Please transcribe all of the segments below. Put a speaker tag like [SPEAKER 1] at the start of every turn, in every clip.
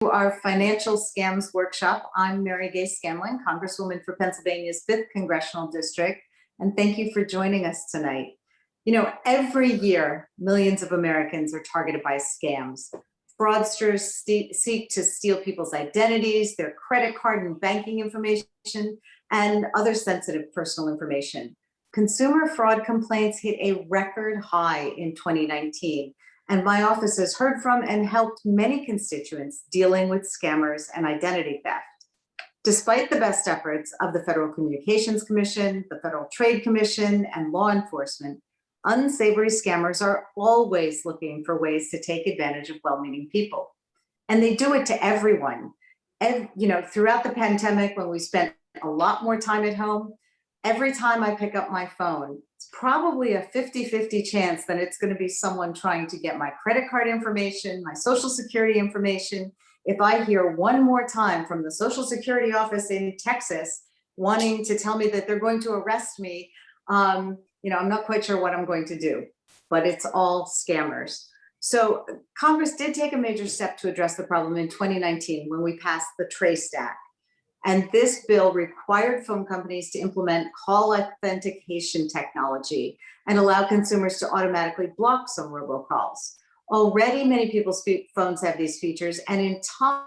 [SPEAKER 1] Our financial scams workshop. I'm Mary Gay Scanlon, Congresswoman for Pennsylvania's 5th Congressional District, and thank you for joining us tonight. You know, every year, millions of Americans are targeted by scams. Fraudsters seek to steal people's identities, their credit card and banking information, and other sensitive personal information. Consumer fraud complaints hit a record high in 2019. And my office has heard from and helped many constituents dealing with scammers and identity theft. Despite the best efforts of the Federal Communications Commission, the Federal Trade Commission, and law enforcement, unsavory scammers are always looking for ways to take advantage of well-meaning people. And they do it to everyone. And, you know, throughout the pandemic, when we spent a lot more time at home, every time I pick up my phone, it's probably a 50-50 chance that it's going to be someone trying to get my credit card information, my social security information. If I hear one more time from the Social Security office in Texas wanting to tell me that they're going to arrest me, you know, I'm not quite sure what I'm going to do, but it's all scammers. So Congress did take a major step to address the problem in 2019 when we passed the Trace Act. And this bill required phone companies to implement call authentication technology and allow consumers to automatically block some robocalls. Already, many people's phones have these features, and in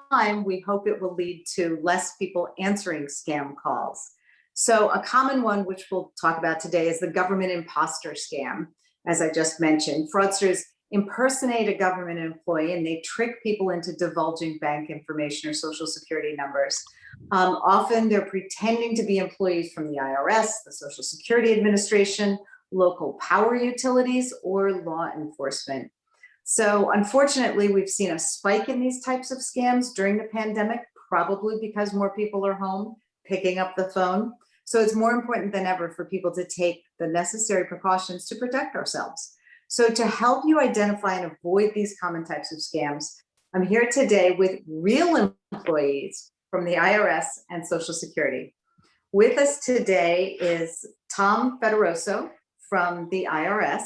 [SPEAKER 1] time, we hope it will lead to less people answering scam calls. So a common one, which we'll talk about today, is the government imposter scam. As I just mentioned, fraudsters impersonate a government employee and they trick people into divulging bank information or social security numbers. Often they're pretending to be employees from the IRS, the Social Security Administration, local power utilities, or law enforcement. So unfortunately, we've seen a spike in these types of scams during the pandemic, probably because more people are home picking up the phone. So it's more important than ever for people to take the necessary precautions to protect ourselves. So to help you identify and avoid these common types of scams, I'm here today with real employees from the IRS and Social Security. With us today is Tom Fattorusso from the IRS,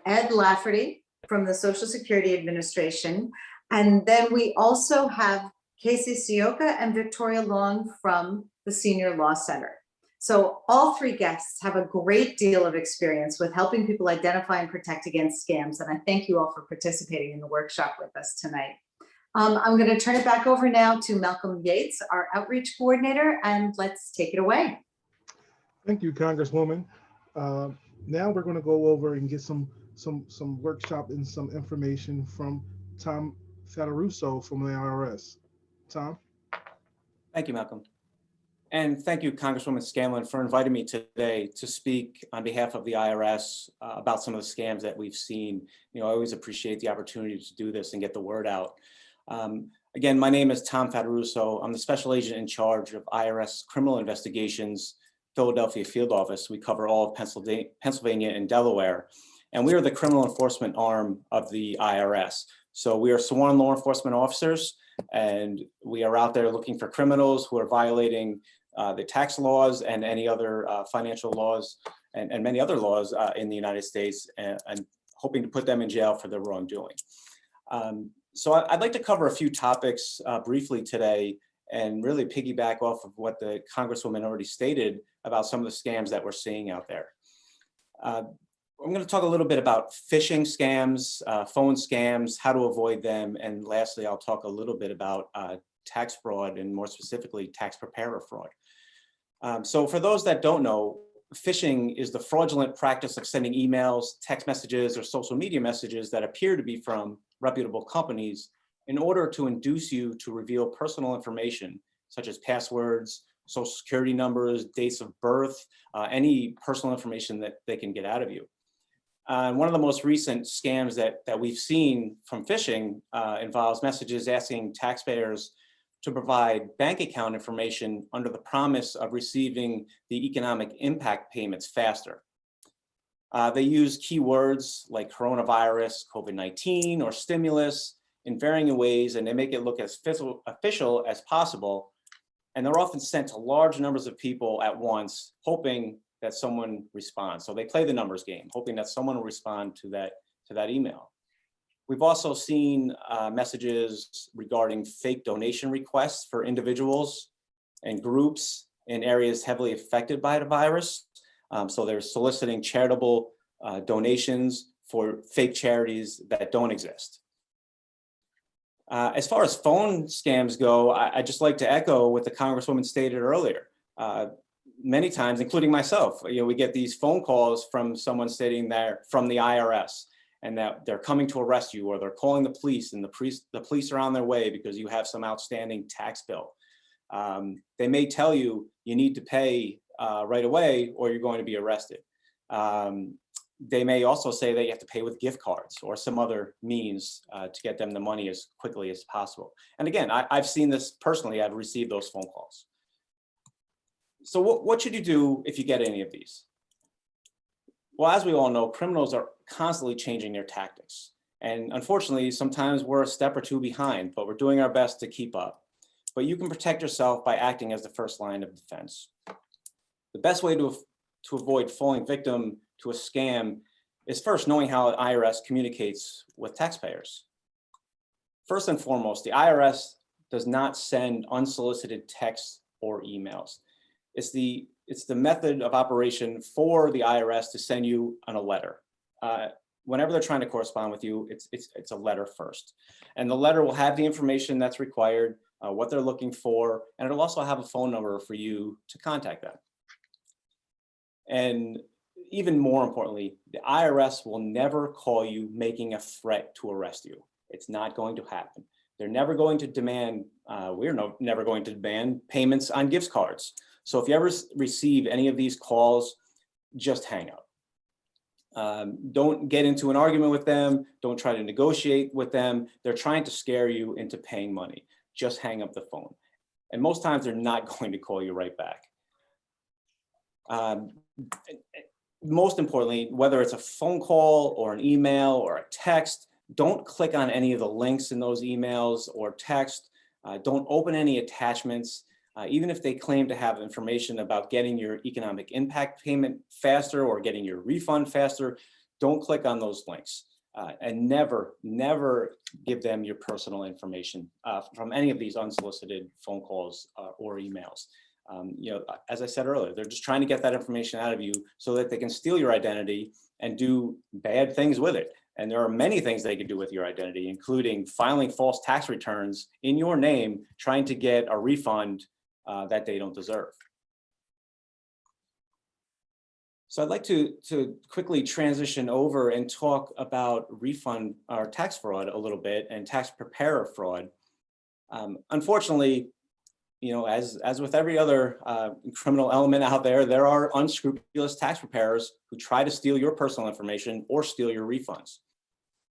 [SPEAKER 1] Ed Lafferty from the Social Security Administration, and then we also have Casey Ciocca and Victoria Long from the Senior Law Center. So all three guests have a great deal of experience with helping people identify and protect against scams, and I thank you all for participating in the workshop with us tonight. I'm going to turn it back over now to Malcolm Yates, our outreach coordinator, and let's take it away.
[SPEAKER 2] Thank you, Congresswoman. Now we're going to go over and get some workshop and some information from Tom Fattorusso from the IRS. Tom?
[SPEAKER 3] Thank you, Malcolm. And thank you, Congresswoman Scanlon, for inviting me today to speak on behalf of the IRS about some of the scams that we've seen. You know, I always appreciate the opportunity to do this and get the word out. Again, my name is Tom Fattorusso. I'm the special agent in charge of IRS criminal investigations, Philadelphia field office. We cover all of Pennsylvania and Delaware. And we are the criminal enforcement arm of the IRS. So we are sworn law enforcement officers, and we are out there looking for criminals who are violating the tax laws and any other financial laws and many other laws in the United States, and hoping to put them in jail for their wrongdoing. So I'd like to cover a few topics briefly today and really piggyback off of what the Congresswoman already stated about some of the scams that we're seeing out there. I'm going to talk a little bit about phishing scams, phone scams, how to avoid them, and lastly, I'll talk a little bit about tax fraud and more specifically tax preparer fraud. So for those that don't know, phishing is the fraudulent practice of sending emails, text messages, or social media messages that appear to be from reputable companies in order to induce you to reveal personal information such as passwords, social security numbers, dates of birth, any personal information that they can get out of you. One of the most recent scams that we've seen from phishing involves messages asking taxpayers to provide bank account information under the promise of receiving the economic impact payments faster. They use keywords like coronavirus, COVID-19, or stimulus in varying ways, and they make it look as official as possible. And they're often sent to large numbers of people at once, hoping that someone responds. So they play the numbers game, hoping that someone will respond to that email. We've also seen messages regarding fake donation requests for individuals and groups in areas heavily affected by the virus. So they're soliciting charitable donations for fake charities that don't exist. As far as phone scams go, I'd just like to echo what the Congresswoman stated earlier. Many times, including myself, we get these phone calls from someone stating they're from the IRS and that they're coming to arrest you, or they're calling the police and the police are on their way because you have some outstanding tax bill. They may tell you you need to pay right away or you're going to be arrested. They may also say that you have to pay with gift cards or some other means to get them the money as quickly as possible. And again, I've seen this personally. I've received those phone calls. So what should you do if you get any of these? Well, as we all know, criminals are constantly changing their tactics. And unfortunately, sometimes we're a step or two behind, but we're doing our best to keep up. But you can protect yourself by acting as the first line of defense. The best way to avoid falling victim to a scam is first knowing how the IRS communicates with taxpayers. First and foremost, the IRS does not send unsolicited texts or emails. It's the method of operation for the IRS to send you on a letter. Whenever they're trying to correspond with you, it's a letter first. And the letter will have the information that's required, what they're looking for, and it'll also have a phone number for you to contact them. And even more importantly, the IRS will never call you making a threat to arrest you. It's not going to happen. They're never going to demand, never going to demand payments on gift cards. So if you ever receive any of these calls, just hang up. Don't get into an argument with them. Don't try to negotiate with them. They're trying to scare you into paying money. Just hang up the phone. And most times they're not going to call you right back. Most importantly, whether it's a phone call or an email or a text, don't click on any of the links in those emails or text. Don't open any attachments. Even if they claim to have information about getting your economic impact payment faster or getting your refund faster, don't click on those links. And never give them your personal information from any of these unsolicited phone calls or emails. As I said earlier, they're just trying to get that information out of you so that they can steal your identity and do bad things with it. And there are many things they can do with your identity, including filing false tax returns in your name, trying to get a refund that they don't deserve. So I'd like to quickly transition over and talk about refund or tax fraud a little bit and tax preparer fraud. Unfortunately, as with every other criminal element out there, there are unscrupulous tax preparers who try to steal your personal information or steal your refunds.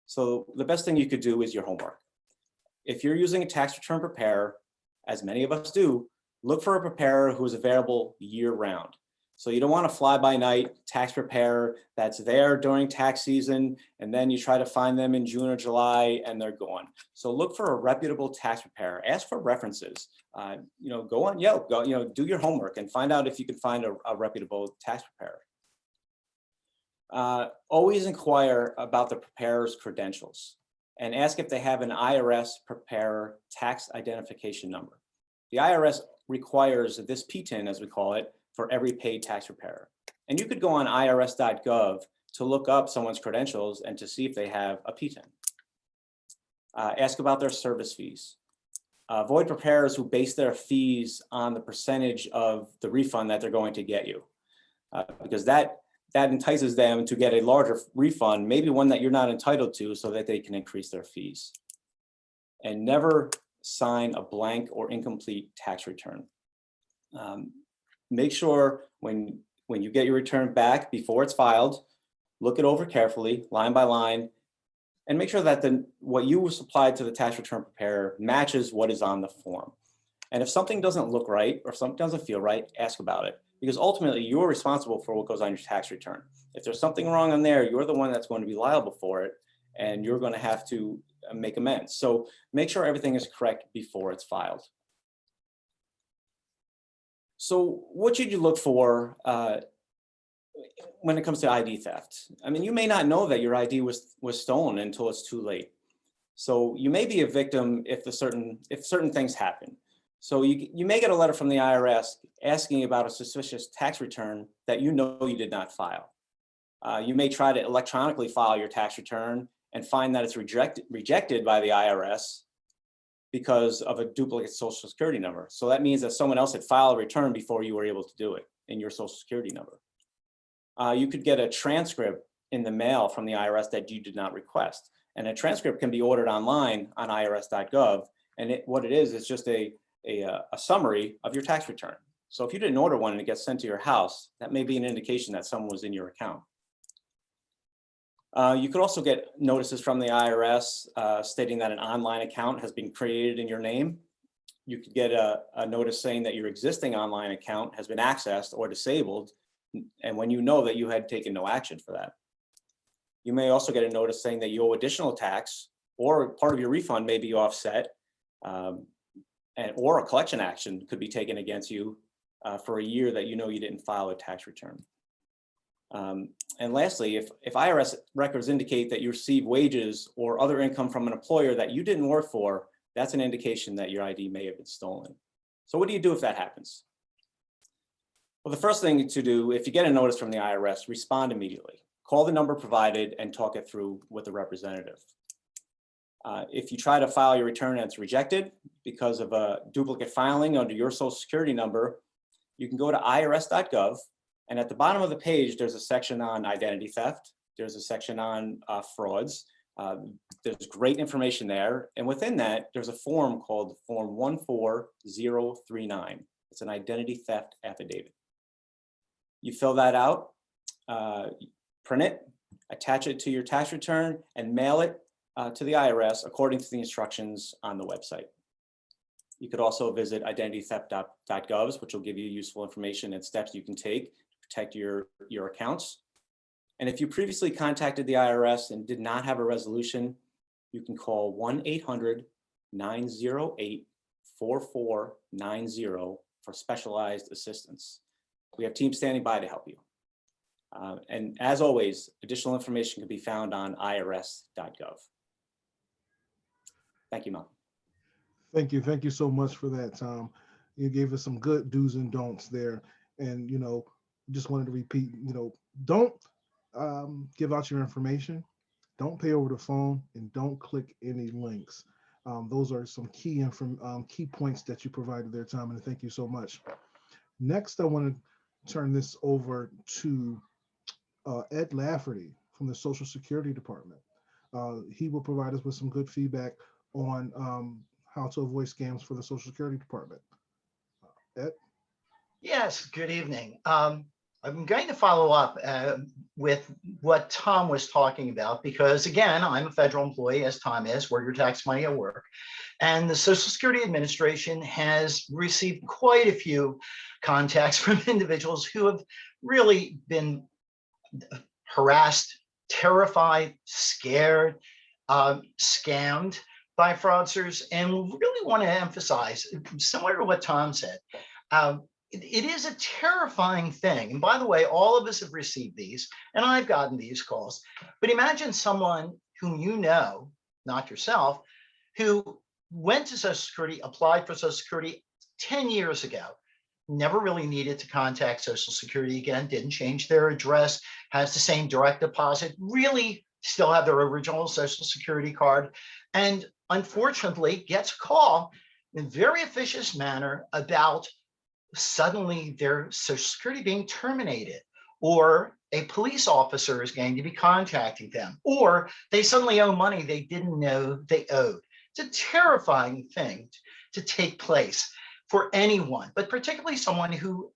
[SPEAKER 3] So the best thing you could do is your homework. If you're using a tax return preparer, as many of us do, look for a preparer who is available year-round. So you don't want a fly-by-night tax preparer that's there during tax season, and then you try to find them in June or July and they're gone. So look for a reputable tax preparer. Ask for references. Go on Yelp. Do your homework and find out if you can find a reputable tax preparer. Always inquire about the preparer's credentials and ask if they have an IRS preparer tax identification number. The IRS requires this PTIN, as we call it, for every paid tax preparer. And you could go on irs.gov to look up someone's credentials and to see if they have a PTIN. Ask about their service fees. Avoid preparers who base their fees on the percentage of the refund that they're going to get you, because that entices them to get a larger refund, maybe one that you're not entitled to, so that they can increase their fees. And never sign a blank or incomplete tax return. Make sure when you get your return back before it's filed, look it over carefully, line by line, and make sure that what you supplied to the tax return preparer matches what is on the form. And if something doesn't look right or something doesn't feel right, ask about it, because ultimately you're responsible for what goes on your tax return. If there's something wrong on there, you're the one that's going to be liable for it, and you're going to have to make amends. So make sure everything is correct before it's filed. So what should you look for when it comes to ID theft? I mean, you may not know that your ID was stolen until it's too late. So you may be a victim if certain things happen. So you may get a letter from the IRS asking about a suspicious tax return that you know you did not file. You may try to electronically file your tax return and find that it's rejected by the IRS because of a duplicate Social Security number. So that means that someone else had filed a return before you were able to do it in your Social Security number. You could get a transcript in the mail from the IRS that you did not request. And a transcript can be ordered online on irs.gov. And what it is just a summary of your tax return. So if you didn't order one and it gets sent to your house, that may be an indication that someone was in your account. You could also get notices from the IRS stating that an online account has been created in your name. You could get a notice saying that your existing online account has been accessed or disabled, and when you know that you had taken no action for that. You may also get a notice saying that you owe additional tax, or part of your refund may be offset, or a collection action could be taken against you for a year that you know you didn't file a tax return. And lastly, if IRS records indicate that you receive wages or other income from an employer that you didn't work for, that's an indication that your ID may have been stolen. So what do you do if that happens? Well, the first thing to do, if you get a notice from the IRS, respond immediately. Call the number provided and talk it through with the representative. If you try to file your return and it's rejected because of a duplicate filing under your Social Security number, you can go to irs.gov. And at the bottom of the page, there's a section on identity theft. There's a section on frauds. There's great information there. And within that, there's a form called Form 14039. It's an identity theft affidavit. You fill that out, print it, attach it to your tax return, and mail it to the IRS according to the instructions on the website. You could also visit identitytheft.gov, which will give you useful information and steps you can take protect your accounts. And if you previously contacted the IRS and did not have a resolution, you can call 1-800-908-4490 for specialized assistance. We have teams standing by to help you. And as always, additional information can be found on irs.gov. Thank you, Malcolm.
[SPEAKER 2] Thank you. Thank you so much for that, Tom. You gave us some good do's and don'ts there. And, just wanted to repeat, don't give out your information, don't pay over the phone, and don't click any links. Those are some key points that you provided there, Tom, and thank you so much. Next, I want to turn this over to Ed Lafferty from the Social Security Department. He will provide us with some good feedback on how to avoid scams for the Social Security Department. Ed?
[SPEAKER 4] Yes, good evening. I'm going to follow up with what Tom was talking about, because again, I'm a federal employee, as Tom is, where your tax money at work. And the Social Security Administration has received quite a few contacts from individuals who have really been harassed, terrified, scared, scammed by fraudsters. And we really want to emphasize, similar to what Tom said, it is a terrifying thing. And by the way, all of us have received these, and I've gotten these calls. But imagine someone whom you know, not yourself, who went to Social Security, applied for Social Security 10 years ago, never really needed to contact Social Security again, didn't change their address, has the same direct deposit, really still have their original Social Security card, and unfortunately gets a call in a very officious manner about suddenly their Social Security being terminated, or a police officer is going to be contacting them, or they suddenly owe money they didn't know they owed. It's a terrifying thing to take place for anyone, but particularly someone who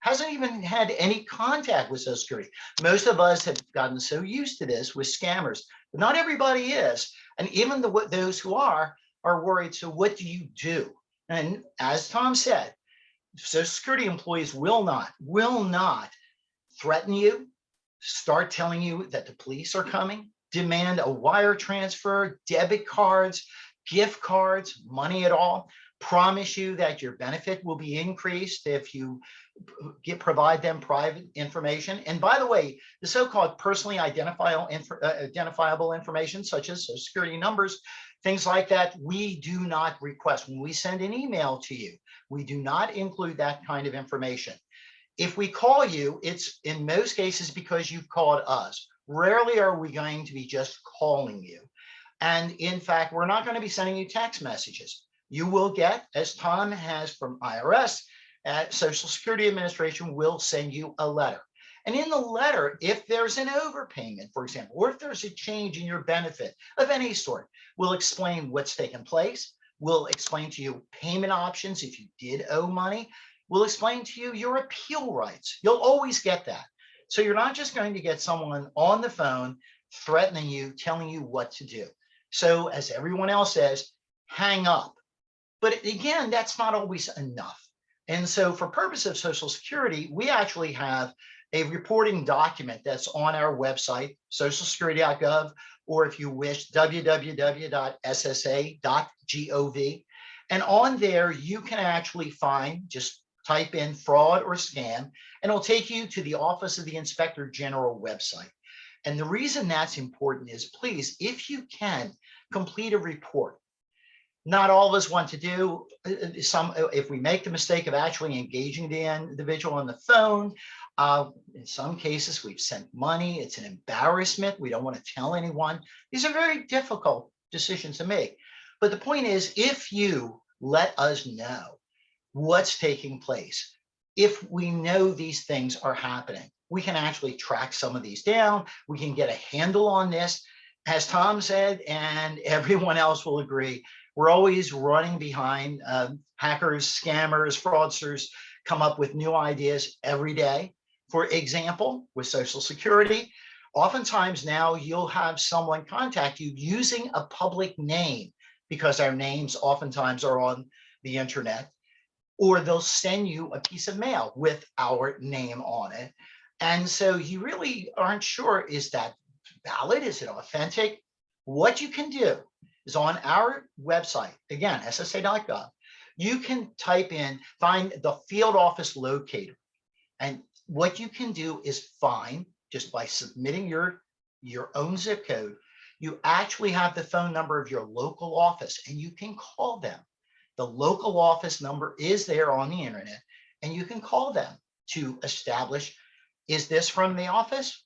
[SPEAKER 4] hasn't even had any contact with Social Security. Most of us have gotten so used to this with scammers, but not everybody is. And even those who are worried. So what do you do? And as Tom said, Social Security employees will not threaten you, start telling you that the police are coming, demand a wire transfer, debit cards, gift cards, money at all, promise you that your benefit will be increased if you provide them private information. And by the way, the so-called personally identifiable information, such as Social Security numbers, things like that, we do not request. When we send an email to you, we do not include that kind of information. If we call you, it's in most cases because you've called us. Rarely are we going to be just calling you. And in fact, we're not going to be sending you text messages. You will get, as Tom has from IRS, Social Security Administration will send you a letter. And in the letter, if there's an overpayment, for example, or if there's a change in your benefit of any sort, we'll explain what's taken place. We'll explain to you payment options if you did owe money. We'll explain to you your appeal rights. You'll always get that. So you're not just going to get someone on the phone threatening you, telling you what to do. So as everyone else says, hang up. But again, that's not always enough. And so for purpose of Social Security, we actually have a reporting document that's on our website, socialsecurity.gov, or if you wish, www.ssa.gov. And on there, you can actually find, just type in fraud or scam, and it'll take you to the Office of the Inspector General website. And the reason that's important is, please, if you can, complete a report. Not all of us want to do some. If we make the mistake of actually engaging the individual on the phone, in some cases we've sent money. It's an embarrassment. We don't want to tell anyone. These are very difficult decisions to make. But the point is, if you let us know what's taking place, if we know these things are happening, we can actually track some of these down. We can get a handle on this. As Tom said, and everyone else will agree, we're always running behind. Hackers, scammers, fraudsters come up with new ideas every day. For example, with Social Security, oftentimes now you'll have someone contact you using a public name, because our names oftentimes are on the internet, or they'll send you a piece of mail with our name on it. And so you really aren't sure, is that valid? Is it authentic? What you can do is on our website, again, ssa.gov, you can type in, find the field office locator. And what you can do is find, just by submitting your own zip code, you actually have the phone number of your local office and you can call them. The local office number is there on the internet, and you can call them to establish, is this from the office?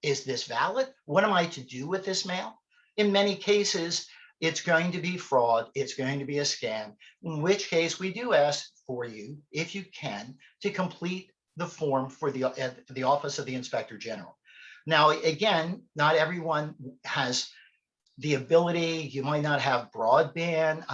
[SPEAKER 4] Is this valid? What am I to do with this mail? In many cases, it's going to be fraud. It's going to be a scam, in which case we do ask for you, if you can, to complete the form for the Office of the Inspector General. Now, again, not everyone has the ability. You might not have broadband,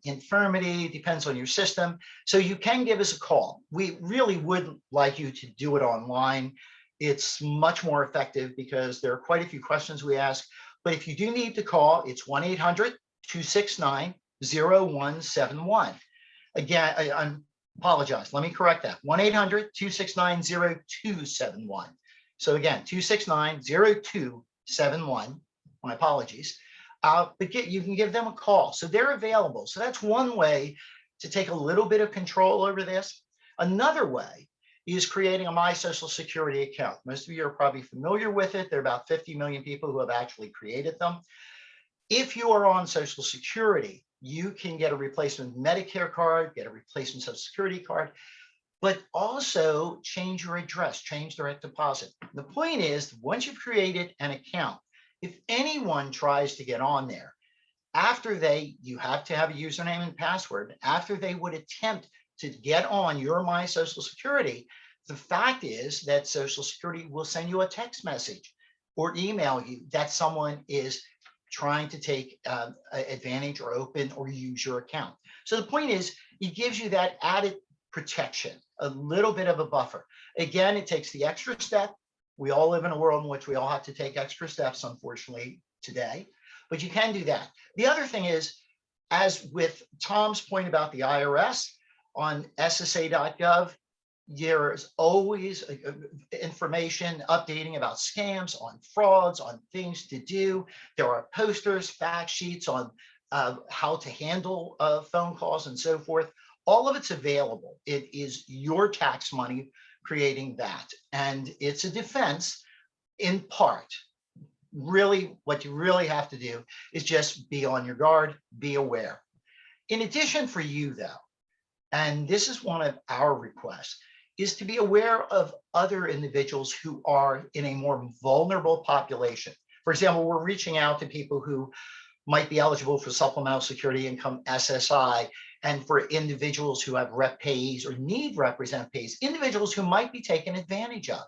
[SPEAKER 4] infirmity, depends on your system. So you can give us a call. We really would like you to do it online. It's much more effective because there are quite a few questions we ask. But if you do need to call, it's 1-800-269-0171. Again, I apologize. Let me correct that. 1-800-269-0271. So again, 269-0271. My apologies. But you can give them a call. So they're available. So that's one way to take a little bit of control over this. Another way is creating a My Social Security account. Most of you are probably familiar with it. There are about 50 million people who have actually created them. If you are on Social Security, you can get a replacement Medicare card, get a replacement Social Security card, but also change your address, change direct deposit. The point is, once you've created an account, if anyone tries to get on there, you have to have a username and password. After they would attempt to get on your My Social Security, the fact is that Social Security will send you a text message or email you that someone is trying to take advantage or open or use your account. So the point is, it gives you that added protection, a little bit of a buffer. Again, it takes the extra step. We all live in a world in which we all have to take extra steps, unfortunately, today, but you can do that. The other thing is, as with Tom's point about the IRS, on ssa.gov, there's always information updating about scams, on frauds, on things to do. There are posters, fact sheets on how to handle phone calls and so forth. All of it's available. It is your tax money creating that. And it's a defense in part. really, what you really have to do is just be on your guard, be aware. In addition for you though, and this is one of our requests, is to be aware of other individuals who are in a more vulnerable population. For example, we're reaching out to people who might be eligible for supplemental security income, SSI, and for individuals who have rep pays or need represent pays, individuals who might be taken advantage of,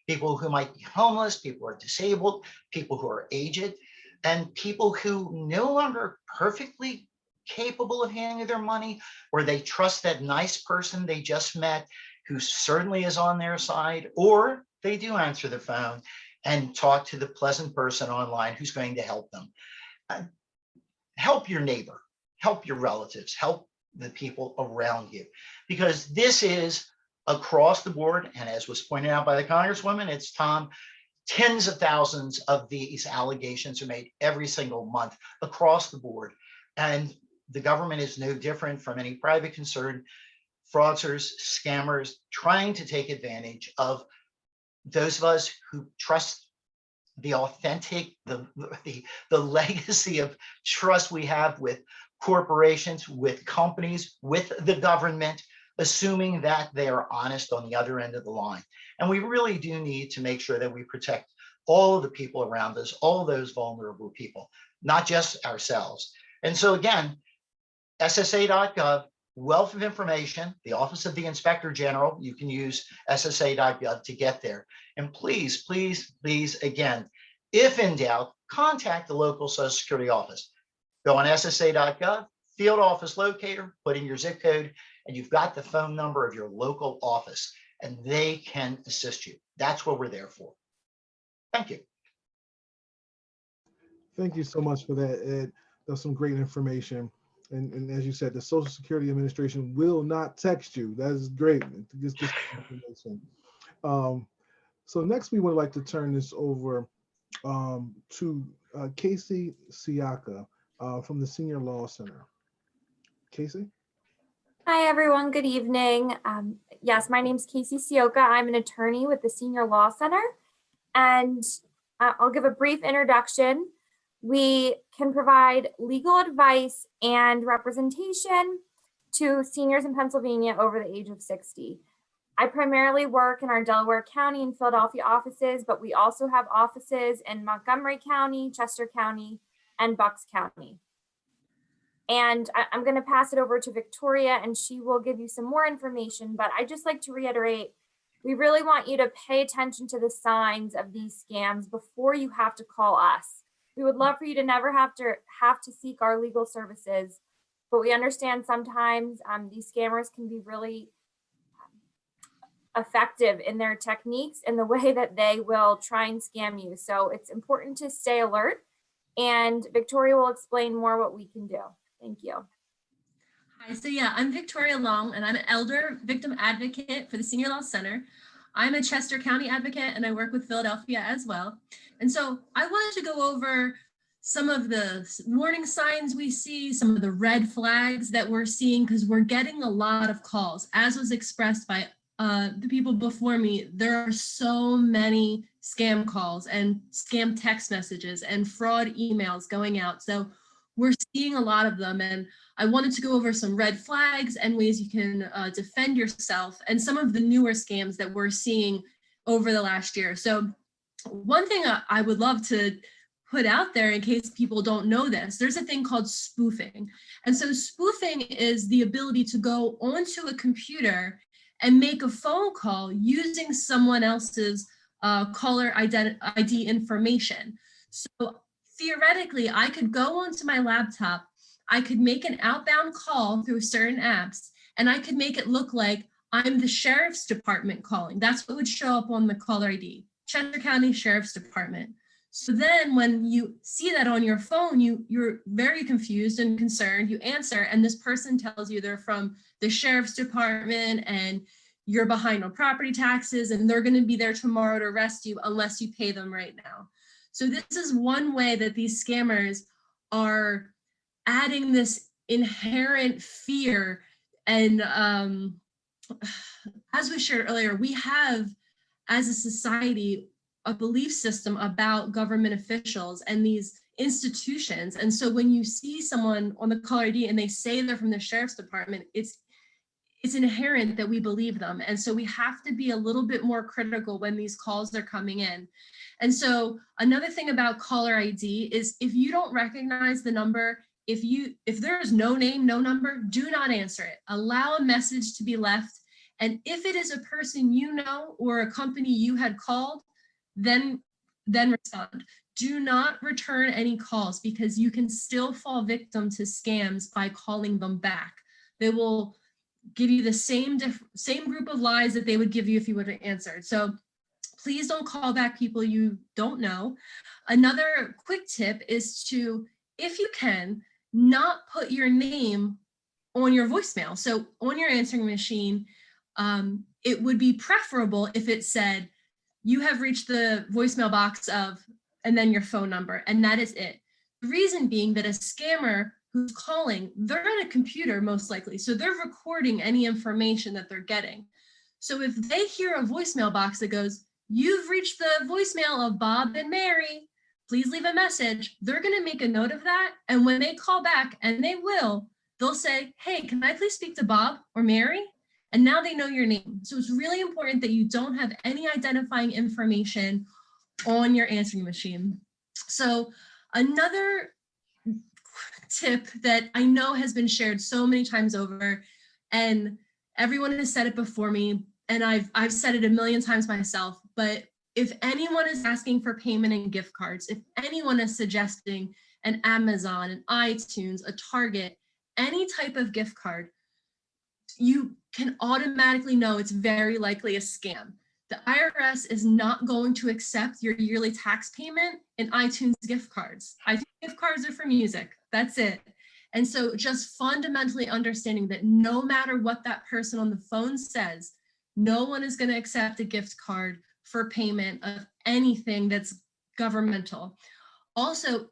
[SPEAKER 4] people who might be homeless, people who are disabled, people who are aged, and people who no longer are perfectly capable of handling their money, or they trust that nice person they just met who certainly is on their side, or they do answer the phone and talk to the pleasant person online who's going to help them. Help your neighbor, help your relatives, help the people around you, because this is across the board. And as was pointed out by the Congresswoman, it's Tom, tens of thousands of these allegations are made every single month across the board. And the government is no different from any private concern. Fraudsters, scammers, trying to take advantage of those of us who trust the authentic, the legacy of trust we have with corporations, with companies, with the government, assuming that they are honest on the other end of the line. And we really do need to make sure that we protect all of the people around us, all those vulnerable people, not just ourselves. And so again, SSA.gov, wealth of information, the Office of the Inspector General, you can use SSA.gov to get there. And please, please, please, again, if in doubt, contact the local Social Security office. Go on SSA.gov, field office locator, put in your zip code, and you've got the phone number of your local office, and they can assist you. That's what we're there for. Thank you.
[SPEAKER 2] Thank you so much for that, Ed. That's some great information. And as you said, the Social Security Administration will not text you. That is great. This information. So next, we would like to turn this over to Casey Ciocca from the Senior Law Center. Casey?
[SPEAKER 5] Hi, everyone. Good evening. Yes, my name is Casey Ciocca. I'm an attorney with the Senior Law Center, and I'll give a brief introduction. We can provide legal advice and representation to seniors in Pennsylvania over the age of 60. I primarily work in our Delaware County and Philadelphia offices, but we also have offices in Montgomery County, Chester County, and Bucks County. And I'm going to pass it over to Victoria, and she will give you some more information. But I just like to reiterate, we really want you to pay attention to the signs of these scams before you have to call us. We would love for you to never have to seek our legal services, but we understand sometimes these scammers can be really effective in their techniques and the way that they will try and scam you. So it's important to stay alert, and Victoria will explain more what we can do. Thank you.
[SPEAKER 6] Hi, so yeah, I'm Victoria Long, and I'm an elder victim advocate for the Senior Law Center. I'm a Chester County advocate, and I work with Philadelphia as well. And so I wanted to go over some of the warning signs we see, some of the red flags that we're seeing, because we're getting a lot of calls. As was expressed by the people before me, there are so many scam calls and scam text messages and fraud emails going out. So we're seeing a lot of them, and I wanted to go over some red flags and ways you can defend yourself and some of the newer scams that we're seeing over the last year. So one thing I would love to put out there in case people don't know this, there's a thing called spoofing. And so spoofing is the ability to go onto a computer and make a phone call using someone else's caller ID information. So theoretically, I could go onto my laptop, I could make an outbound call through certain apps, and I could make it look like I'm the sheriff's department calling. That's what would show up on the caller ID, Chester County Sheriff's Department. So then when you see that on your phone, you're very confused and concerned, you answer, and this person tells you they're from the sheriff's department and you're behind on property taxes and they're gonna be there tomorrow to arrest you unless you pay them right now. So this is one way that these scammers are adding this inherent fear. And as we shared earlier, we have, as a society, a belief system about government officials and these institutions. And so when you see someone on the caller ID and they say they're from the sheriff's department, it's inherent that we believe them. And so we have to be a little bit more critical when these calls are coming in. And so another thing about caller ID is if you don't recognize the number, if there is no name, no number, do not answer it. Allow a message to be left. And if it is a person you know or a company you had called, then respond. Do not return any calls because you can still fall victim to scams by calling them back. They will give you the same group of lies that they would give you if you would have answered. So please don't call back people you don't know. Another quick tip is to, if you can, not put your name on your voicemail. So on your answering machine, it would be preferable if it said, you have reached the voicemail box of, and then your phone number, and that is it. The reason being that a scammer who's calling, they're at a computer most likely, so they're recording any information that they're getting. So if they hear a voicemail box that goes, you've reached the voicemail of Bob and Mary, please leave a message, they're gonna make a note of that, and when they call back, and they will, they'll say, hey, can I please speak to Bob or Mary? And now they know your name. So it's really important that you don't have any identifying information on your answering machine. So another tip that I know has been shared so many times over, and everyone has said it before me, and I've said it a million times myself, but if anyone is asking for payment and gift cards, if anyone is suggesting an Amazon, an iTunes, a Target, any type of gift card, you can automatically know it's very likely a scam. The IRS is not going to accept your yearly tax payment in iTunes gift cards. iTunes gift cards are for music, that's it. And so just fundamentally understanding that no matter what that person on the phone says, no one is going to accept a gift card for payment of anything that's governmental. Also,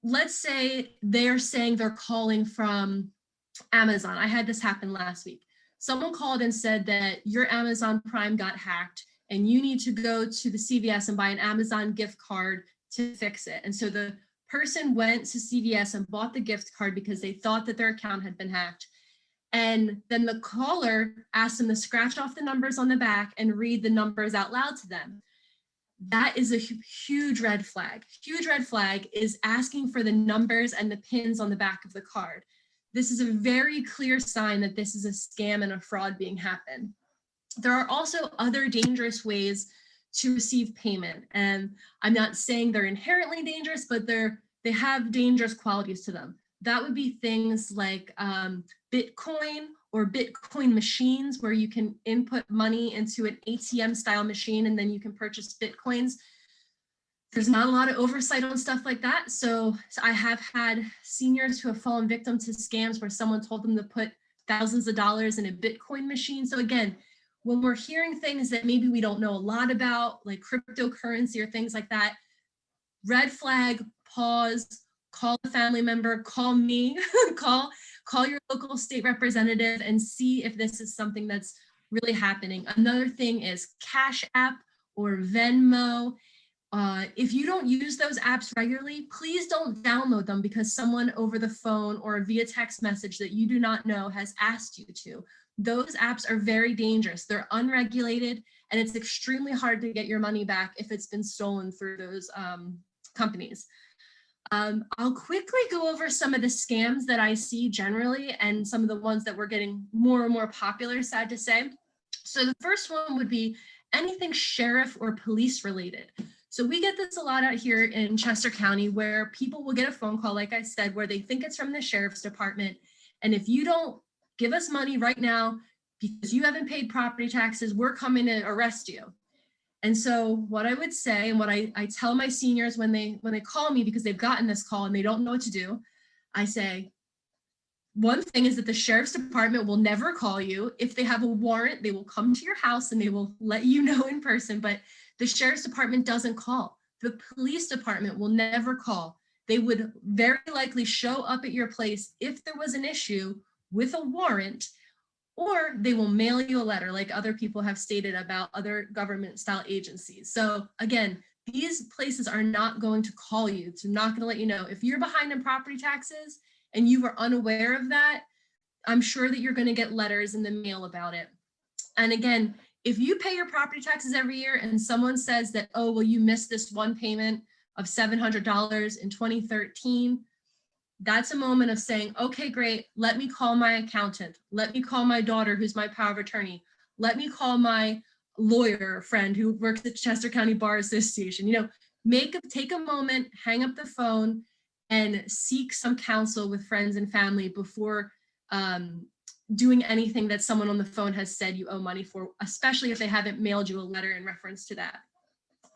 [SPEAKER 6] let's say they're saying they're calling from Amazon. I had this happen last week. Someone called and said that your Amazon Prime got hacked and you need to go to the CVS and buy an Amazon gift card to fix it. And so the person went to CVS and bought the gift card because they thought that their account had been hacked. And then the caller asked them to scratch off the numbers on the back and read the numbers out loud to them. That is a huge red flag. Huge red flag is asking for the numbers and the pins on the back of the card. This is a very clear sign that this is a scam and a fraud being happened. There are also other dangerous ways to receive payment. And I'm not saying they're inherently dangerous, but they have dangerous qualities to them. That would be things like Bitcoin or Bitcoin machines, where you can input money into an ATM style machine and then you can purchase Bitcoins. There's not a lot of oversight on stuff like that. So I have had seniors who have fallen victim to scams where someone told them to put thousands of dollars in a Bitcoin machine. So again, when we're hearing things that maybe we don't know a lot about, like cryptocurrency or things like that, red flag, pause, call a family member, call me, call your local state representative and see if this is something that's really happening. Another thing is Cash App or Venmo. If you don't use those apps regularly, please don't download them because someone over the phone or via text message that you do not know has asked you to. Those apps are very dangerous. They're unregulated, and it's extremely hard to get your money back if it's been stolen through those companies. I'll quickly go over some of the scams that I see generally and some of the ones that we're getting more and more popular, sad to say. So the first one would be anything sheriff or police related. So we get this a lot out here in Chester County where people will get a phone call, like I said, where they think it's from the sheriff's department. And if you don't give us money right now because you haven't paid property taxes, we're coming to arrest you. And so what I would say, and what I tell my seniors when they call me because they've gotten this call and they don't know what to do, I say, one thing is that the sheriff's department will never call you. If they have a warrant, they will come to your house and they will let you know in person, but the sheriff's department doesn't call. The police department will never call. They would very likely show up at your place if there was an issue with a warrant, or they will mail you a letter like other people have stated about other government style agencies. So again, these places are not going to call you. It's not going to let you know. If you're behind in property taxes and you were unaware of that, I'm sure that you're going to get letters in the mail about it. And again, if you pay your property taxes every year and someone says that, oh, well, you missed this one payment of $700 in 2013, that's a moment of saying, okay, great, let me call my accountant. Let me call my daughter, who's my power of attorney. Let me call my lawyer friend who works at Chester County Bar Association. Take a moment, hang up the phone, and seek some counsel with friends and family before doing anything that someone on the phone has said you owe money for, especially if they haven't mailed you a letter in reference to that.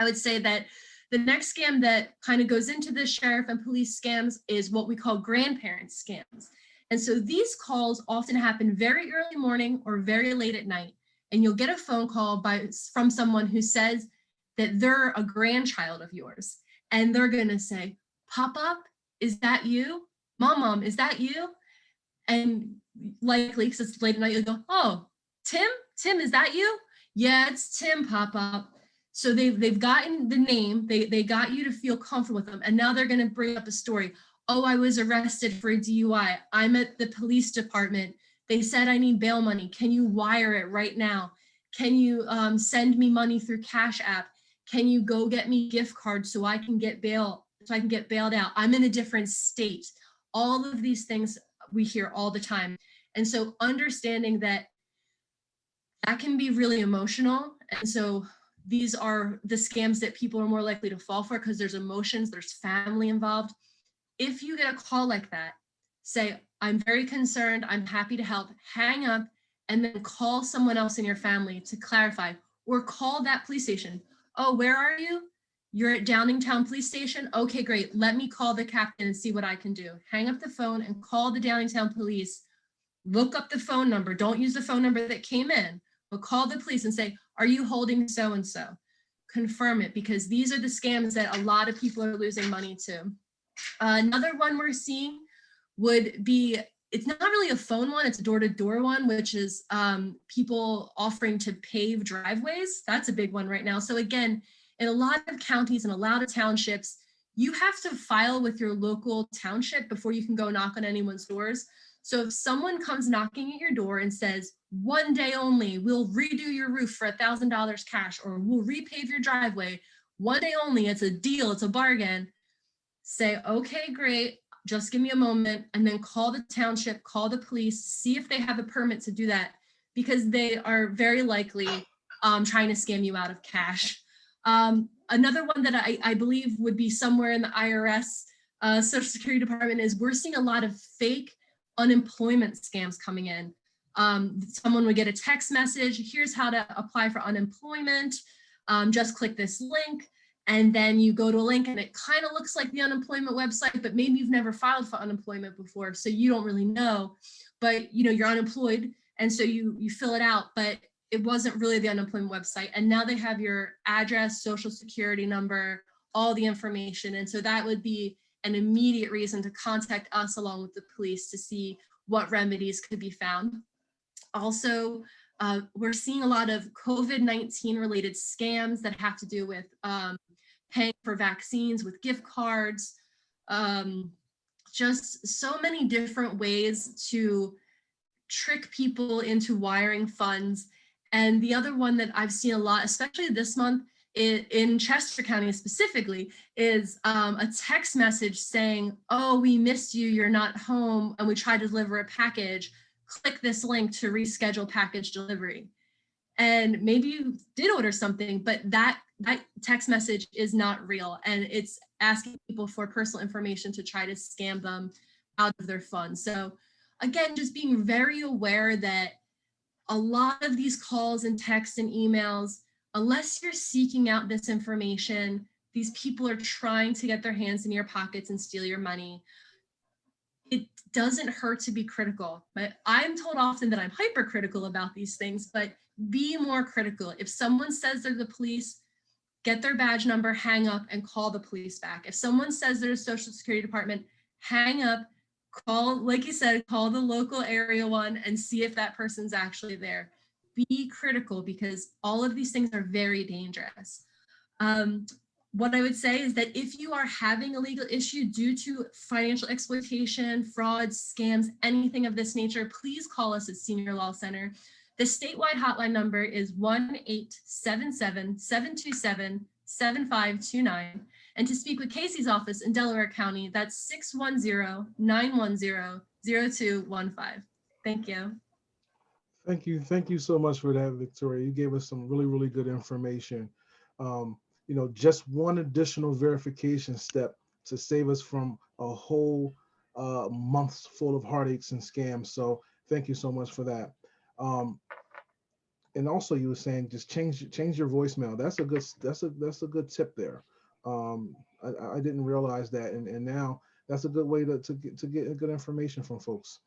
[SPEAKER 6] I would say that the next scam that kind of goes into the sheriff and police scams is what we call grandparent scams. And so these calls often happen very early morning or very late at night. And you'll get a phone call from someone who says that they're a grandchild of yours. And they're going to say, Pop-up, is that you? Mom, is that you? And likely, because it's late at night, you'll go, oh, Tim, is that you? Yeah, it's Tim, Pop-up. So they've gotten the name, they got you to feel comfortable with them. And now they're going to bring up a story. Oh, I was arrested for a DUI. I'm at the police department. They said I need bail money. Can you wire it right now? Can you send me money through Cash App? Can you go get me gift cards so I can get bailed out? I'm in a different state. All of these things we hear all the time. And so understanding that can be really emotional. And so these are the scams that people are more likely to fall for because there's emotions, there's family involved. If you get a call like that, say, I'm very concerned, I'm happy to help, hang up, and then call someone else in your family to clarify, or call that police station. Oh, where are you? You're at Downingtown Police Station? Okay, great. Let me call the captain and see what I can do. Hang up the phone and call the Downingtown Police. Look up the phone number. Don't use the phone number that came in, but call the police and say, are you holding so-and-so? Confirm it, because these are the scams that a lot of people are losing money to. Another one we're seeing would be, it's not really a phone one, it's a door-to-door one, which is people offering to pave driveways. That's a big one right now. So again, in a lot of counties and a lot of townships, you have to file with your local township before you can go knock on anyone's doors. So if someone comes knocking at your door and says, one day only, we'll redo your roof for $1,000 cash, or we'll repave your driveway, one day only, it's a deal, it's a bargain, say, okay, great, just give me a moment, and then call the township, call the police, see if they have a permit to do that, because they are very likely trying to scam you out of cash. Another one that I believe would be somewhere in the IRS Social Security Department is we're seeing a lot of fake unemployment scams coming in. Someone would get a text message, here's how to apply for unemployment, just click this link, and then you go to a link and it kind of looks like the unemployment website, but maybe you've never filed for unemployment before, so you don't really know, but you're unemployed, and so you fill it out, but it wasn't really the unemployment website, and now they have your address, social security number, all the information, and so that would be an immediate reason to contact us along with the police to see what remedies could be found. Also, we're seeing a lot of COVID-19 related scams that have to do with paying for vaccines with gift cards, just so many different ways to trick people into wiring funds. And the other one that I've seen a lot, especially this month, in Chester County specifically, is a text message saying, oh, we missed you, you're not home, and we tried to deliver a package. Click this link to reschedule package delivery. And maybe you did order something, but that text message is not real. And it's asking people for personal information to try to scam them out of their funds. So again, just being very aware that a lot of these calls and texts and emails, unless you're seeking out this information, these people are trying to get their hands in your pockets and steal your money. It doesn't hurt to be critical, but I'm told often that I'm hypercritical about these things, but be more critical. If someone says they're the police, get their badge number, hang up, and call the police back. If someone says they're a Social Security Department, hang up, call, like you said, call the local area one and see if that person's actually there. Be critical, because all of these things are very dangerous. what I would say is that if you are having a legal issue due to financial exploitation, frauds, scams, anything of this nature, please call us at Senior Law Center. The statewide hotline number is 1-877-727-7529. And to speak with Casey's office in Delaware County, that's 610-910-0215. Thank you.
[SPEAKER 2] Thank you. Thank you so much for that, Victoria. You gave us some really, really good information. Just one additional verification step to save us from a whole months full of heartaches and scams. So thank you so much for that. And also, you were saying just change your voicemail. That's a good tip there. I didn't realize that, and now that's a good way to get good information from folks.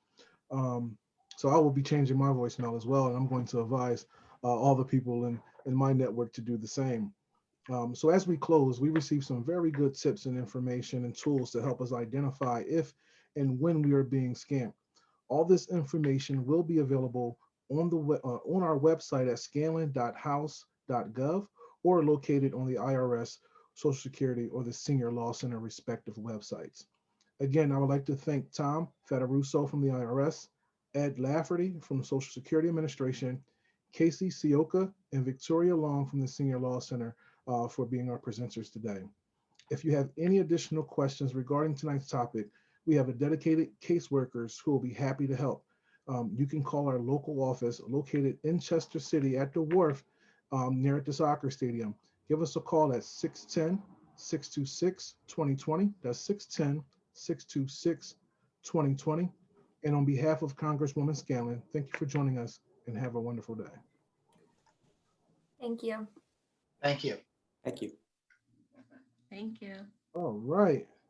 [SPEAKER 2] So I will be changing my voicemail as well, and I'm going to advise all the people in my network to do the same. So as we close, we received some very good tips and information and tools to help us identify if and when we are being scammed. All this information will be available on our website at scanlon.house.gov or located on the IRS, Social Security, or the Senior Law Center respective websites. Again, I would like to thank Tom Fattorusso from the IRS, Ed Lafferty from the Social Security Administration, Casey Ciocca, and Victoria Long from the Senior Law Center for being our presenters today. If you have any additional questions regarding tonight's topic, we have a dedicated caseworkers who will be happy to help. You can call our local office located in Chester City at the Wharf near at the soccer stadium. Give us a call at 610-626-2020. That's 610-626-2020. And on behalf of Congresswoman Scanlon, thank you for joining us and have a wonderful day.
[SPEAKER 5] Thank you.
[SPEAKER 4] Thank you.
[SPEAKER 3] Thank you.
[SPEAKER 6] Thank you.
[SPEAKER 2] All right.